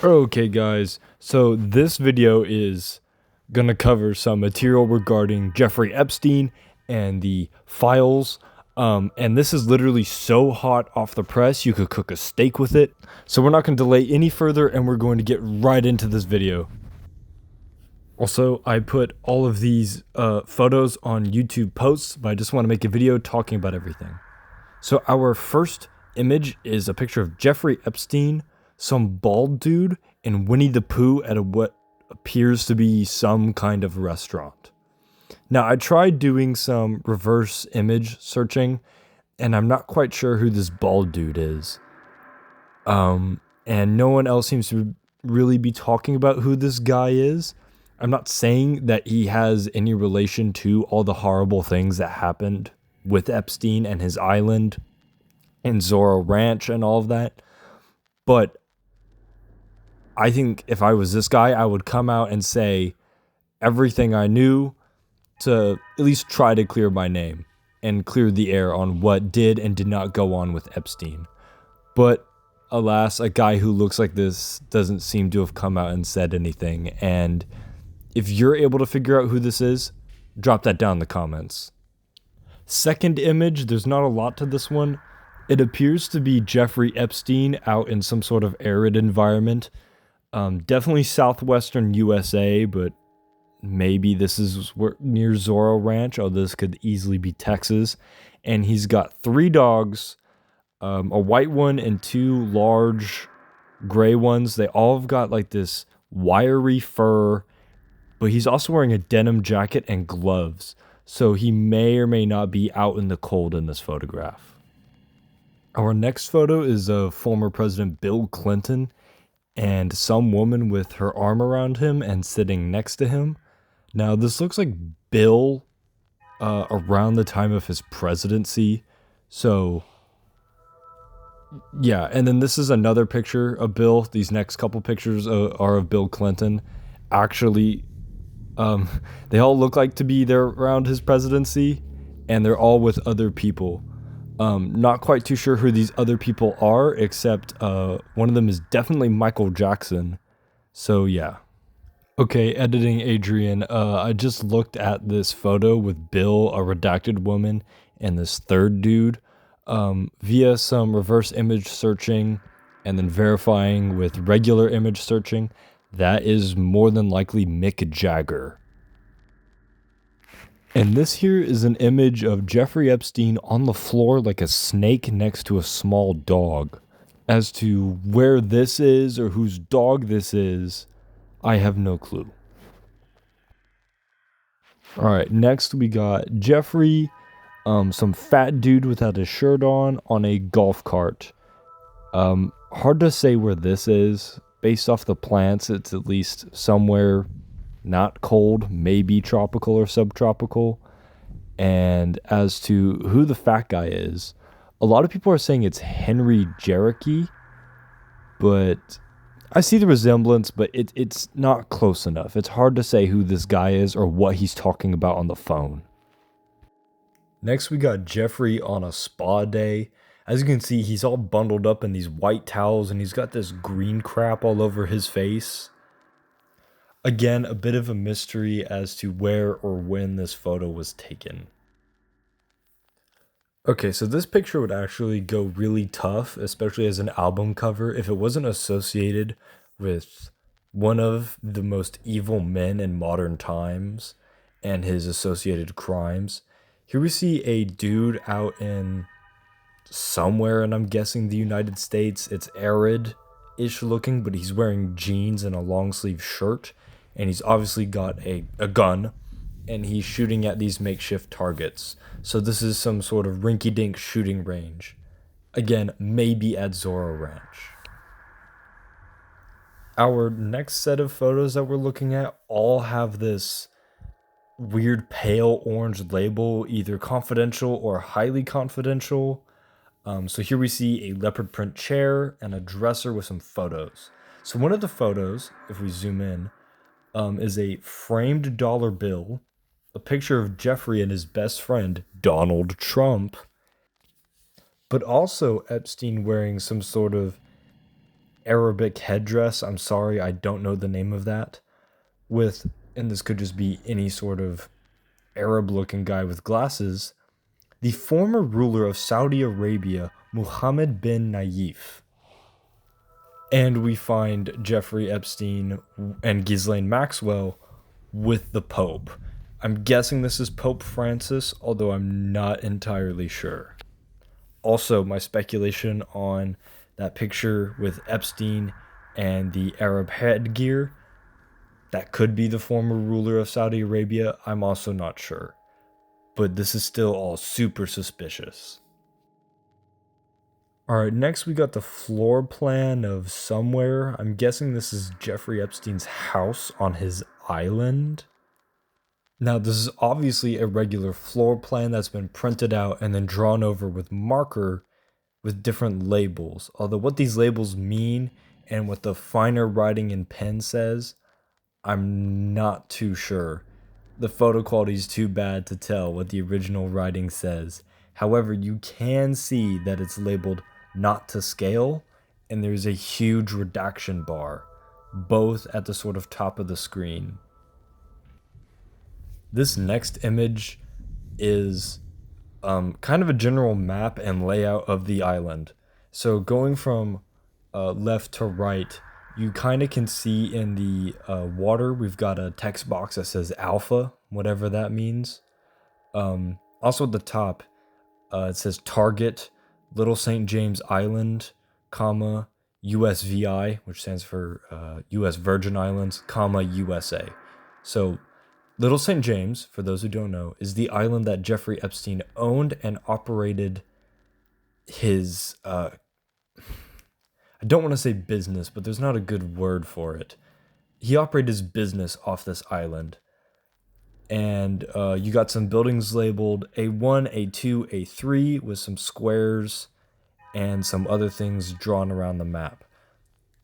Okay guys, so this video is gonna cover some material regarding Jeffrey Epstein and the files. And this is literally so hot off the press you could cook a steak with it. So we're not gonna delay any further and we're going to get right into this video. Also, I put all of these photos on YouTube posts, but I just want to make a video talking about everything. So our first image is a picture of Jeffrey Epstein, some bald dude, and Winnie the Pooh at what appears to be some kind of restaurant. Now, I tried doing some reverse image searching, and I'm not quite sure who this bald dude is. And no one else seems to really be talking about who this guy is. I'm not saying that he has any relation to all the horrible things that happened with Epstein and his island and Zorro Ranch and all of that. But I think if I was this guy, I would come out and say everything I knew to at least try to clear my name and clear the air on what did and did not go on with Epstein. But alas, a guy who looks like this doesn't seem to have come out and said anything. And if you're able to figure out who this is, drop that down in the comments. Second image, there's not a lot to this one. It appears to be Jeffrey Epstein out in some sort of arid environment. Definitely southwestern USA, but maybe this is near Zorro Ranch. Oh, this could easily be Texas. And he's got 3 dogs, a white one and 2 large gray ones. They all have got like this wiry fur, but he's also wearing a denim jacket and gloves. So he may or may not be out in the cold in this photograph. Our next photo is of former President Bill Clinton and some woman with her arm around him and sitting next to him. Now, this looks like Bill around the time of his presidency. So, yeah. And then this is another picture of Bill. These next couple pictures are of Bill Clinton. Actually, they all look like to be there around his presidency, and they're all with other people. Not quite too sure who these other people are, except one of them is definitely Michael Jackson. So yeah. Okay, editing Adrian, I just looked at this photo with Bill, a redacted woman, and this third dude via some reverse image searching and then verifying with regular image searching. That is more than likely Mick Jagger. And this here is an image of Jeffrey Epstein on the floor like a snake next to a small dog. As to where this is or whose dog this is, I have no clue. Alright, next we got Jeffrey, some fat dude without his shirt on a golf cart. Hard to say where this is. Based off the plants, it's at least somewhere not cold, maybe tropical or subtropical. And as to who the fat guy is, a lot of people are saying it's Henry Cherokee, but I see the resemblance, but it's not close enough. It's hard to say who this guy is or what he's talking about on the phone. Next, we got Jeffrey on a spa day. As you can see, he's all bundled up in these white towels, and he's got this green crap all over his face. Again, a bit of a mystery as to where or when this photo was taken. Okay, so this picture would actually go really tough, especially as an album cover, if it wasn't associated with one of the most evil men in modern times and his associated crimes. Here we see a dude out in somewhere, and I'm guessing the United States. It's arid-ish looking, but he's wearing jeans and a long sleeve shirt, and he's obviously got a gun, and he's shooting at these makeshift targets. So this is some sort of rinky-dink shooting range. Again, maybe at Zorro Ranch. Our next set of photos that we're looking at all have this weird pale orange label, either confidential or highly confidential. So here we see a leopard print chair and a dresser with some photos. So one of the photos, if we zoom in, is a framed dollar bill, a picture of Jeffrey and his best friend, Donald Trump, but also Epstein wearing some sort of Arabic headdress. I'm sorry, I don't know the name of that. With, and this could just be any sort of Arab looking guy with glasses, the former ruler of Saudi Arabia, Mohammed bin Nayef. And we find Jeffrey Epstein and Ghislaine Maxwell with the Pope. I'm guessing this is Pope Francis, although I'm not entirely sure. Also, my speculation on that picture with Epstein and the Arab headgear, that could be the former ruler of Saudi Arabia. I'm also not sure. But this is still all super suspicious. Alright, next we got the floor plan of somewhere. I'm guessing this is Jeffrey Epstein's house on his island. Now, this is obviously a regular floor plan that's been printed out and then drawn over with marker with different labels. Although what these labels mean and what the finer writing in pen says, I'm not too sure. The photo quality is too bad to tell what the original writing says. However, you can see that it's labeled not to scale, and there's a huge redaction bar, both at the sort of top of the screen. This next image is kind of a general map and layout of the island. So going from left to right, you kind of can see in the water, we've got a text box that says alpha, whatever that means. Also at the top, it says target, Little St. James Island, comma, USVI, which stands for US Virgin Islands, comma, USA. So Little St. James, for those who don't know, is the island that Jeffrey Epstein owned and operated his, I don't want to say business, but there's not a good word for it. He operated his business off this island. And you got some buildings labeled A1, A2, A3 with some squares and some other things drawn around the map.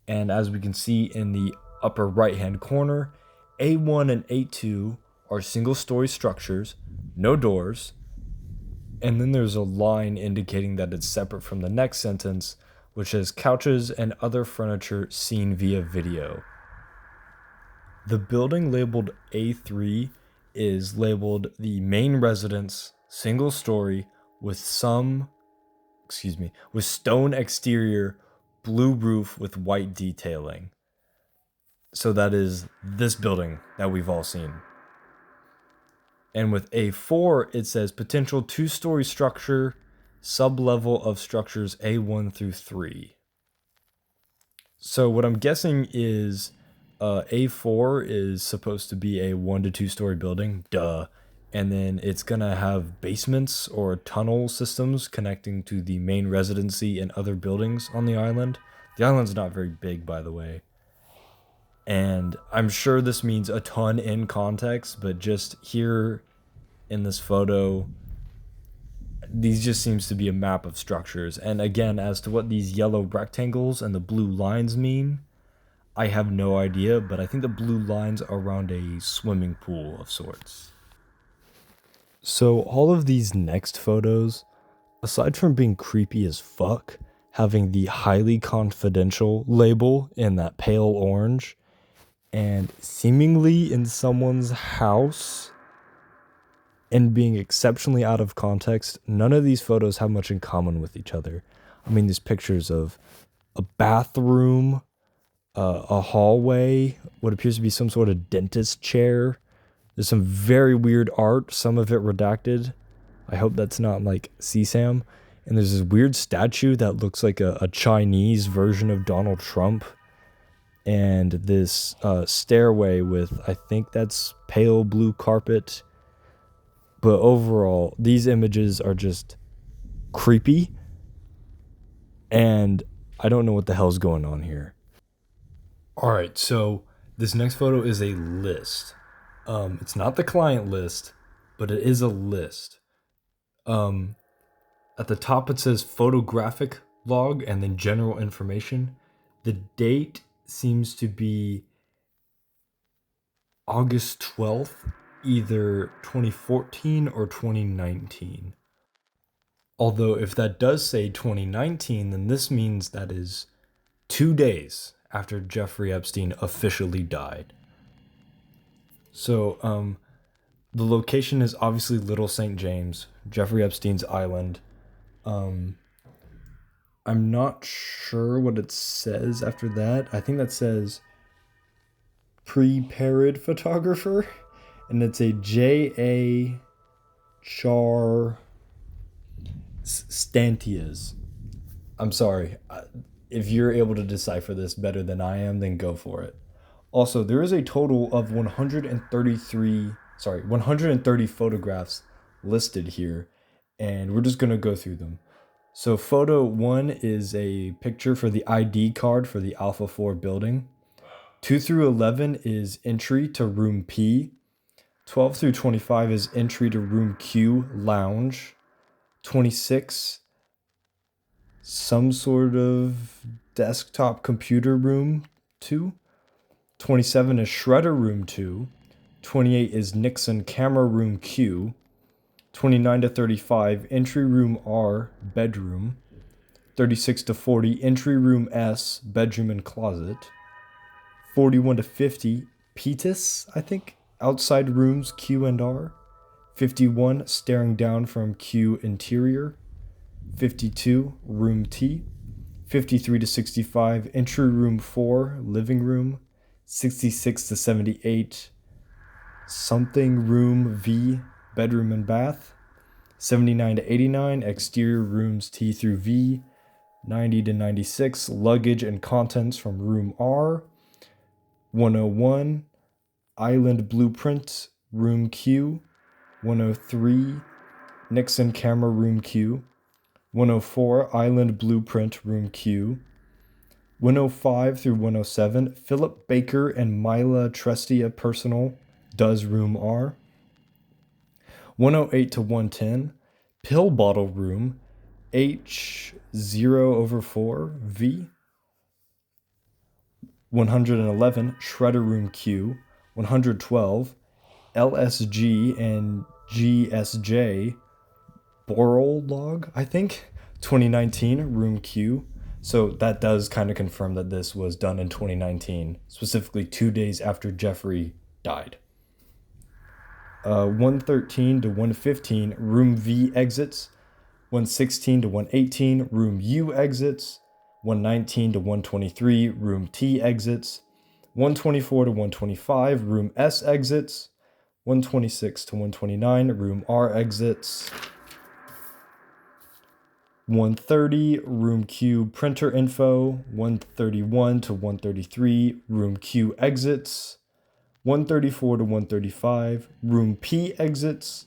And as we can see in the upper right-hand corner, A1 and A2 are single-story structures, no doors, and then there's a line indicating that it's separate from the next sentence, which says couches and other furniture seen via video. The building labeled A3 is labeled the main residence, single story, with stone exterior, blue roof with white detailing. So that is this building that we've all seen. And with A4, it says potential two-story structure, sub-level of structures A1 through 3. So what I'm guessing is A4 is supposed to be a 1 to 2 story building, duh. And then it's gonna have basements or tunnel systems connecting to the main residency and other buildings on the island. The island's not very big, by the way. And I'm sure this means a ton in context, but just here in this photo, these just seems to be a map of structures. And again, as to what these yellow rectangles and the blue lines mean, I have no idea, but I think the blue lines are around a swimming pool of sorts. So all of these next photos, aside from being creepy as fuck, having the highly confidential label in that pale orange, and seemingly in someone's house, and being exceptionally out of context, none of these photos have much in common with each other. I mean, these pictures of a bathroom, a hallway, what appears to be some sort of dentist chair. There's some very weird art, some of it redacted. I hope that's not like CSAM. And there's this weird statue that looks like a Chinese version of Donald Trump. And this stairway with, I think that's pale blue carpet. But overall, these images are just creepy. And I don't know what the hell's going on here. Alright, so this next photo is a list. It's not the client list, but it is a list. At the top it says photographic log and then general information. The date seems to be August 12th, either 2014 or 2019. Although if that does say 2019, then this means that is 2 days after Jeffrey Epstein officially died. So, the location is obviously Little St. James, Jeffrey Epstein's island. Um, I'm not sure what it says after that. I think that says prepared photographer, and it's a J.A. Char Stantias. I'm sorry. If you're able to decipher this better than I am, then go for it. Also, there is a total of 130 photographs listed here, and we're just going to go through them. So, photo 1 is a picture for the ID card for the Alpha 4 building. 2 through 11 is entry to room P. 12 through 25 is entry to room Q, lounge. 26, some sort of desktop computer room 2. 27 is shredder room 2. 28 is Nixon camera room Q. 29 to 35, entry room R, bedroom. 36 to 40, entry room S, bedroom and closet. 41 to 50, Petus, I think, outside rooms Q and R. 51, staring down from Q interior. 52, room T. 53 to 65, entry room 4, living room. 66 to 78, something room V, bedroom and bath. 79 to 89, exterior rooms T through V. 90 to 96, luggage and contents from room R. 101, island blueprint, room Q. 103, Nixon camera room Q. 104, island blueprint, room Q. 105 through 107, Philip Baker and Mila Trestia personal, does room R. 108 to 110, pill bottle room, H0/4 V. 111, shredder room Q. 112, LSG and GSJ, Boral log, I think. 2019, room Q. So that does kind of confirm that this was done in 2019, specifically 2 days after Jeffrey died. 113 to 115, room V exits. 116 to 118, room U exits. 119 to 123, room T exits. 124 to 125, room S exits. 126 to 129, room R exits. 130, room Q printer info. 131 to 133, room Q exits. 134 to 135, room P exits.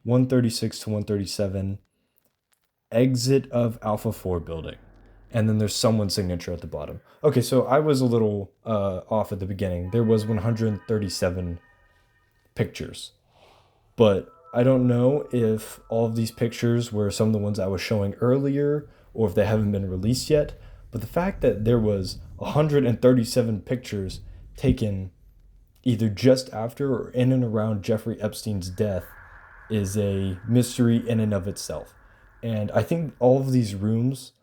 136 to 137, exit of Alpha 4 building. And then there's someone's signature at the bottom. Okay, so I was a little off at the beginning. There was 137 pictures. But I don't know if all of these pictures were some of the ones I was showing earlier or if they haven't been released yet. But the fact that there was 137 pictures taken either just after or in and around Jeffrey Epstein's death is a mystery in and of itself. And I think all of these rooms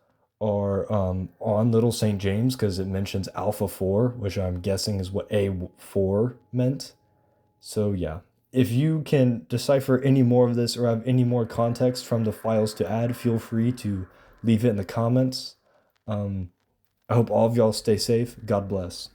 are on Little St. James because it mentions Alpha 4, which I'm guessing is what A4 meant. So yeah, if you can decipher any more of this or have any more context from the files to add, feel free to leave it in the comments. I hope all of y'all stay safe. God bless.